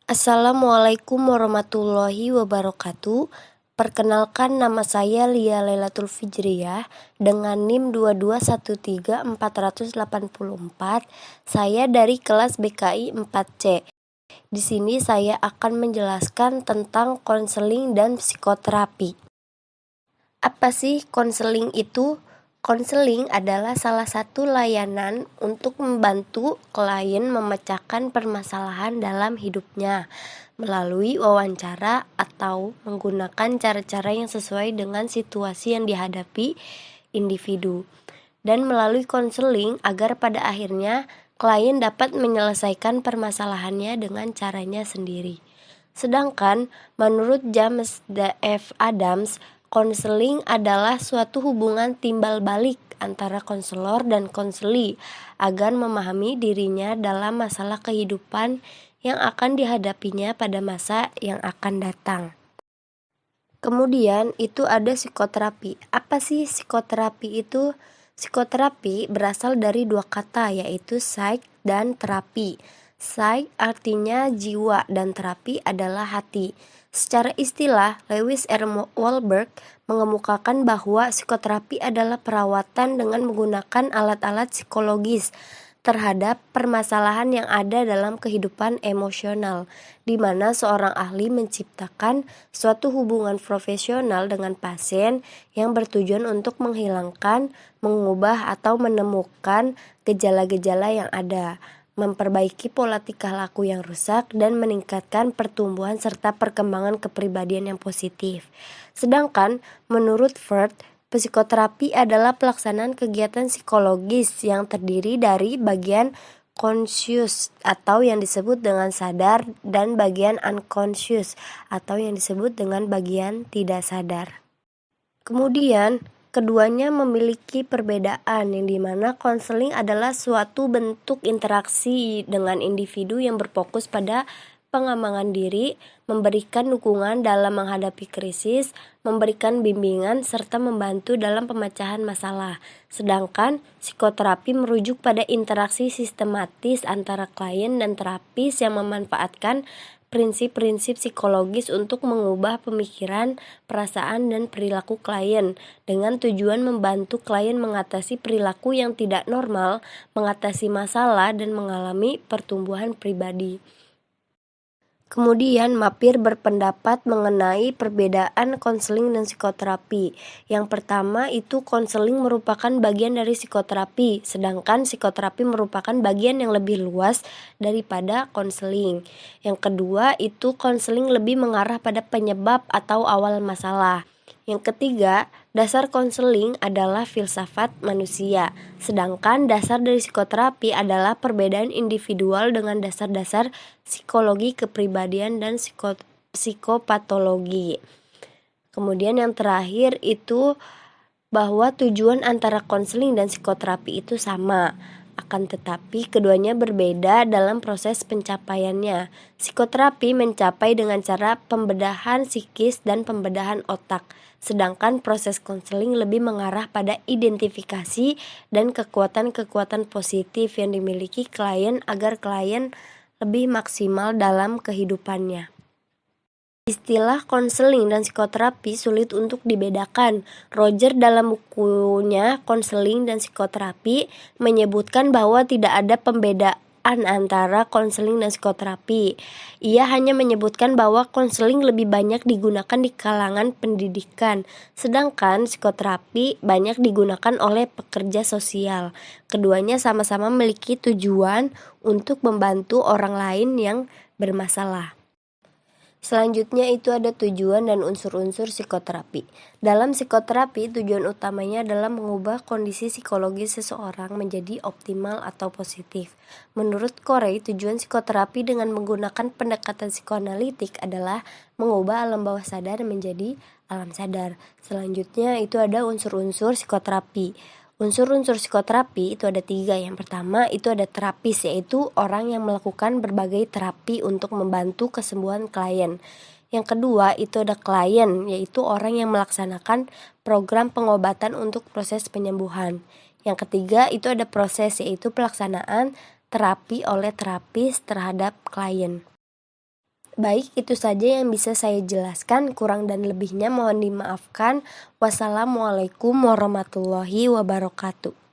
Assalamualaikum warahmatullahi wabarakatuh. Perkenalkan, nama saya Lia Lailatul Fijriyah dengan NIM 2213484. Saya dari kelas BKI 4C. Di sini saya akan menjelaskan tentang konseling dan psikoterapi. Apa sih konseling itu? Konseling adalah salah satu layanan untuk membantu klien memecahkan permasalahan dalam hidupnya melalui wawancara atau menggunakan cara-cara yang sesuai dengan situasi yang dihadapi individu, dan melalui konseling agar pada akhirnya klien dapat menyelesaikan permasalahannya dengan caranya sendiri. Sedangkan menurut James F. Adams, konseling adalah suatu hubungan timbal balik antara konselor dan konseli agar memahami dirinya dalam masalah kehidupan yang akan dihadapinya pada masa yang akan datang. Kemudian itu ada psikoterapi. Apa sih psikoterapi itu? Psikoterapi berasal dari dua kata, yaitu psych dan terapi. Psych artinya jiwa dan terapi adalah hati. Secara istilah, Lewis R. Wahlberg mengemukakan bahwa psikoterapi adalah perawatan dengan menggunakan alat-alat psikologis terhadap permasalahan yang ada dalam kehidupan emosional, di mana seorang ahli menciptakan suatu hubungan profesional dengan pasien yang bertujuan untuk menghilangkan, mengubah, atau menemukan gejala-gejala yang ada, memperbaiki pola tingkah laku yang rusak, dan meningkatkan pertumbuhan serta perkembangan kepribadian yang positif. Sedangkan menurut Freud, psikoterapi adalah pelaksanaan kegiatan psikologis yang terdiri dari bagian conscious atau yang disebut dengan sadar dan bagian unconscious atau yang disebut dengan bagian tidak sadar. Kemudian keduanya memiliki perbedaan, yang dimana konseling adalah suatu bentuk interaksi dengan individu yang berfokus pada pengembangan diri, memberikan dukungan dalam menghadapi krisis, memberikan bimbingan, serta membantu dalam pemecahan masalah. Sedangkan psikoterapi merujuk pada interaksi sistematis antara klien dan terapis yang memanfaatkan prinsip-prinsip psikologis untuk mengubah pemikiran, perasaan, dan perilaku klien dengan tujuan membantu klien mengatasi perilaku yang tidak normal, mengatasi masalah, dan mengalami pertumbuhan pribadi. Kemudian Mapir berpendapat mengenai perbedaan konseling dan psikoterapi. Yang pertama itu konseling merupakan bagian dari psikoterapi, sedangkan psikoterapi merupakan bagian yang lebih luas daripada konseling. Yang kedua itu konseling lebih mengarah pada penyebab atau awal masalah. Yang ketiga, dasar konseling adalah filsafat manusia, sedangkan dasar dari psikoterapi adalah perbedaan individual dengan dasar-dasar psikologi kepribadian dan psikopatologi. Kemudian yang terakhir itu bahwa tujuan antara konseling dan psikoterapi itu sama, akan tetapi keduanya berbeda dalam proses pencapaiannya. Psikoterapi mencapai dengan cara pembedahan psikis dan pembedahan otak, sedangkan proses konseling lebih mengarah pada identifikasi dan kekuatan-kekuatan positif yang dimiliki klien agar klien lebih maksimal dalam kehidupannya. Istilah konseling dan psikoterapi sulit untuk dibedakan. Roger dalam bukunya Konseling dan Psikoterapi menyebutkan bahwa tidak ada pembedaan antara konseling dan psikoterapi. Ia hanya menyebutkan bahwa konseling lebih banyak digunakan di kalangan pendidikan, sedangkan psikoterapi banyak digunakan oleh pekerja sosial. Keduanya sama-sama memiliki tujuan untuk membantu orang lain yang bermasalah. Selanjutnya itu ada tujuan dan unsur-unsur psikoterapi. Dalam psikoterapi, tujuan utamanya adalah mengubah kondisi psikologis seseorang menjadi optimal atau positif. Menurut Corey, tujuan psikoterapi dengan menggunakan pendekatan psikoanalitik adalah mengubah alam bawah sadar menjadi alam sadar. Selanjutnya itu ada unsur-unsur psikoterapi. Unsur-unsur psikoterapi itu ada 3. Yang pertama itu ada terapis, yaitu orang yang melakukan berbagai terapi untuk membantu kesembuhan klien. Yang kedua itu ada klien, yaitu orang yang melaksanakan program pengobatan untuk proses penyembuhan. Yang ketiga itu ada proses, yaitu pelaksanaan terapi oleh terapis terhadap klien. Baik, itu saja yang bisa saya jelaskan. Kurang dan lebihnya mohon dimaafkan. Wassalamualaikum warahmatullahi wabarakatuh.